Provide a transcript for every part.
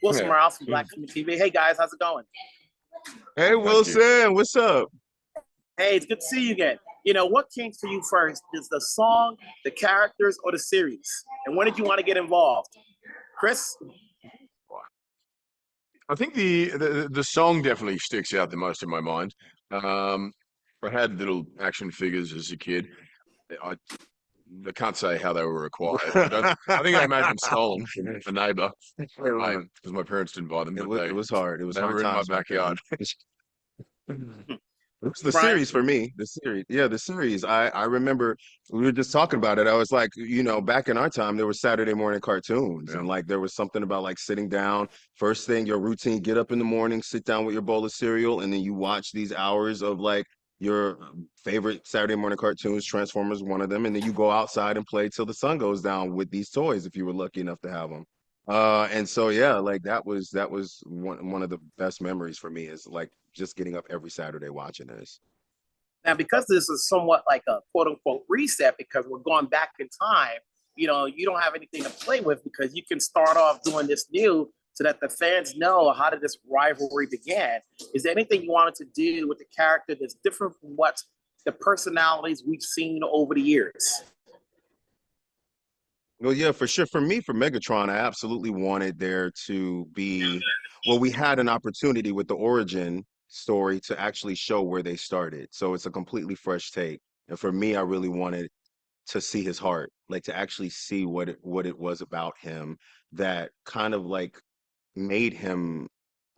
Wilson Yeah. Morales from Black Community TV. Hey guys, how's it going? Hey, Wilson, what's up? Hey, it's good to see you again. What came to you first? Is the song, the characters, or the series? And when did you want to get involved? Chris? I think the song definitely sticks out the most in my mind. I had little action figures as a kid. I, I can't say how they were acquired. I think I may have been stolen from a neighbour because my parents didn't buy them, but It was hard. It was they hard were in my times back then. backyard. It was the Brian? series for me. The series. Yeah, the series. I remember we were just talking about it. I was like, back in our time, there were Saturday morning cartoons. Yeah. And like there was something about like sitting down, first thing, your routine, get up in the morning, sit down with your bowl of cereal, and then you watch these hours of like your favorite Saturday morning cartoons, Transformers, one of them, and then you go outside and play till the sun goes down with these toys if you were lucky enough to have them. And so yeah, like that was one of the best memories for me is like just getting up every Saturday watching this. Now, because this is somewhat like a quote unquote reset, because we're going back in time, you don't have anything to play with because you can start off doing this new so that the fans know how did this rivalry began. Is there anything you wanted to do with the character that's different from what the personalities we've seen over the years? Well, yeah, for sure. For me, for Megatron, I absolutely wanted there to be, well, we had an opportunity with the origin story to actually show where they started. So it's a completely fresh take. And for me, I really wanted to see his heart, like to actually see what it was about him that kind of like made him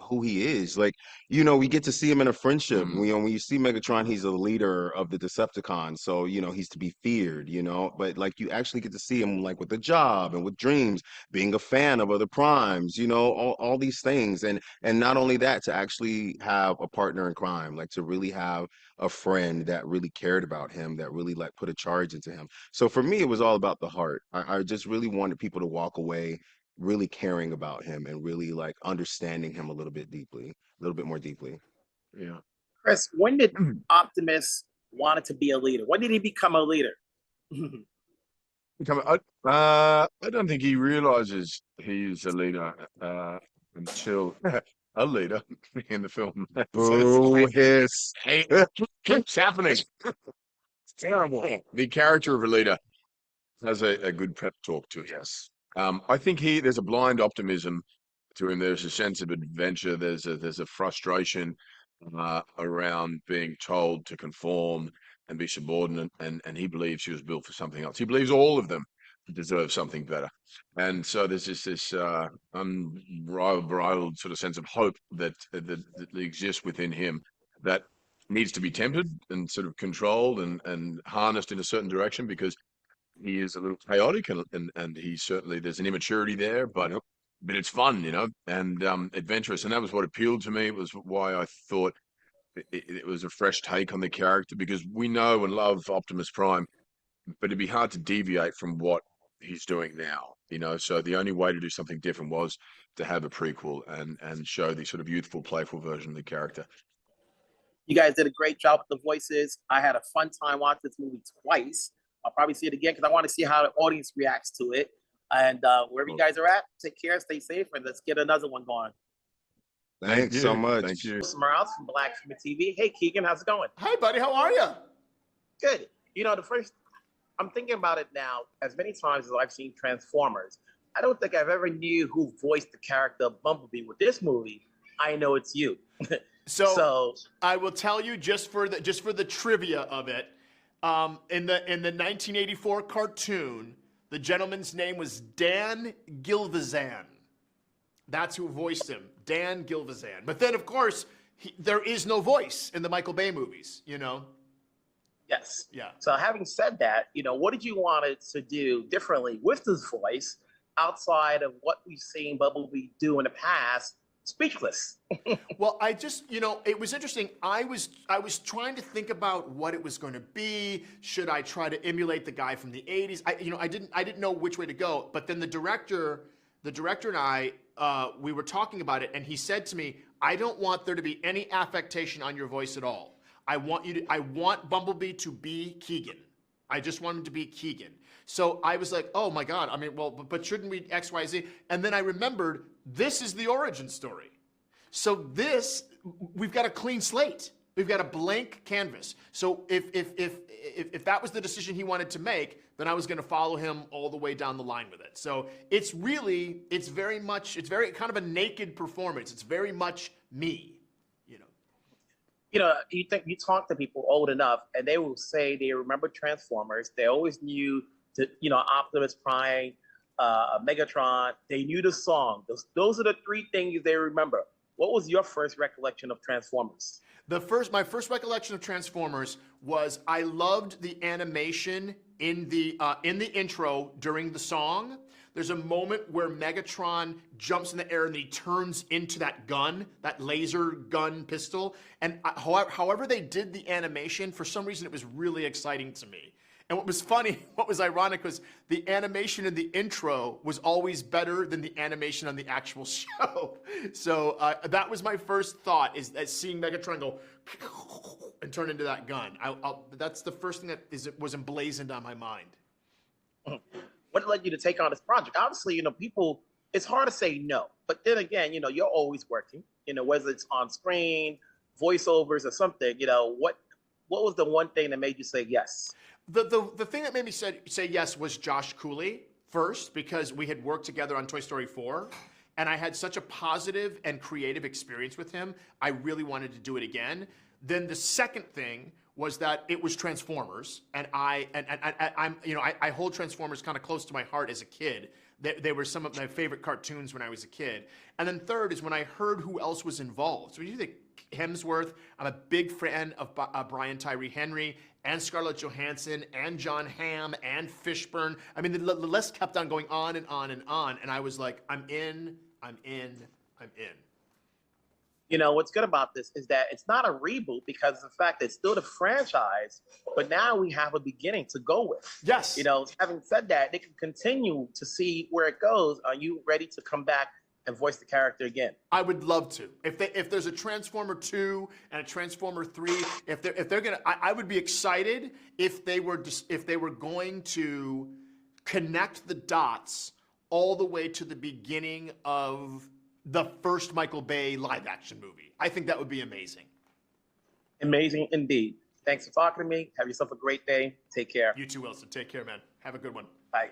who he is. Like, we get to see him in a friendship. Mm. When you see Megatron, he's a leader of the Decepticons. So, he's to be feared. But like you actually get to see him like with a job and with dreams, being a fan of other primes, all these things. And not only that, to actually have a partner in crime, like to really have a friend that really cared about him, that really like put a charge into him. So for me, it was all about the heart. I just really wanted people to walk away really caring about him and really like understanding him a little bit more deeply. Yeah. Chris, when did Optimus wanted to be a leader? When did he become a leader? I don't think he realizes he's a leader until a leader in the film. Boo hiss. It keeps happening. It's terrible. The character of a leader has a good prep talk to it. Yes. I think there's a blind optimism to him. There's a sense of adventure. There's a frustration around being told to conform and be subordinate, and he believes she was built for something else. He believes all of them deserve something better, and so there's this unbridled sort of sense of hope that exists within him that needs to be tempered and sort of controlled and harnessed in a certain direction because he is a little chaotic and he certainly there's an immaturity there, but it's fun, and adventurous, and that was what appealed to me. It was why I thought it was a fresh take on the character because we know and love Optimus Prime, but it'd be hard to deviate from what he's doing now, So the only way to do something different was to have a prequel and show the sort of youthful, playful version of the character. You guys did a great job with the voices. I had a fun time watching this movie twice. I'll probably see it again because I want to see how the audience reacts to it. And wherever you guys are at, take care, stay safe, and let's get another one going. Thanks so much. Thank you. Morales from Black Community TV. Hey, Keegan, how's it going? Hey, buddy, how are you? Good. I'm thinking about it now. As many times as I've seen Transformers, I don't think I've ever knew who voiced the character of Bumblebee. With this movie, I know it's you. So I will tell you just for the trivia of it. In the 1984 cartoon, the gentleman's name was Dan Gilvezan. That's who voiced him, Dan Gilvezan. But then, of course, there is no voice in the Michael Bay movies, Yes. Yeah. So having said that, what did you want it to do differently with this voice outside of what we've seen Bumblebee do in the past? Speechless. Well, I just, it was interesting. I was trying to think about what it was going to be. Should I try to emulate the guy from the 80s? I didn't know which way to go. But then the director and I, we were talking about it, and he said to me, "I don't want there to be any affectation on your voice at all. I want Bumblebee to be Keegan. I just want him to be Keegan." So I was like, oh my God, but shouldn't we X, Y, Z? And then I remembered This is the origin story. So we've got a clean slate. We've got a blank canvas. So if that was the decision he wanted to make, then I was going to follow him all the way down the line with it. So it's very kind of a naked performance. It's very much me, You talk to people old enough, and they will say they remember Transformers. They always knew Optimus Prime, Megatron. They knew the song. Those are the three things they remember. What was your first recollection of Transformers? My first recollection of Transformers was I loved the animation in the intro during the song. There's a moment where Megatron jumps in the air and he turns into that gun, that laser gun pistol. And however they did the animation, for some reason it was really exciting to me. And what was funny, what was ironic was the animation in the intro was always better than the animation on the actual show. So that was my first thought, is seeing Megatron go and turn into that gun. That's the first thing that was emblazoned on my mind. What led you to take on this project? Obviously, people, it's hard to say no. But then again, you're always working, whether it's on screen, voiceovers or something, what was the one thing that made you say yes? The thing that made me say yes was Josh Cooley first, because we had worked together on Toy Story 4, and I had such a positive and creative experience with him. I really wanted to do it again. Then the second thing was that it was Transformers, and I hold Transformers kind of close to my heart as a kid. They were some of my favorite cartoons when I was a kid. And then third is when I heard who else was involved. So you think Hemsworth, I'm a big fan of Brian Tyree Henry and Scarlett Johansson and Jon Hamm and Fishburne. I mean, the list kept on going on and on and on. And I was like, I'm in. What's good about this is that it's not a reboot, because of the fact that it's still the franchise, but now we have a beginning to go with. Yes. Having said that, they can continue to see where it goes. Are you ready to come back and voice the character again? I would love to. If there's a Transformer 2 and a Transformer 3, if they're gonna, I would be excited if they were going to connect the dots all the way to the beginning of the first Michael Bay live action movie. I think that would be amazing. Amazing indeed. Thanks for talking to me. Have yourself a great day. Take care. You too, Wilson. Take care, man. Have a good one. Bye.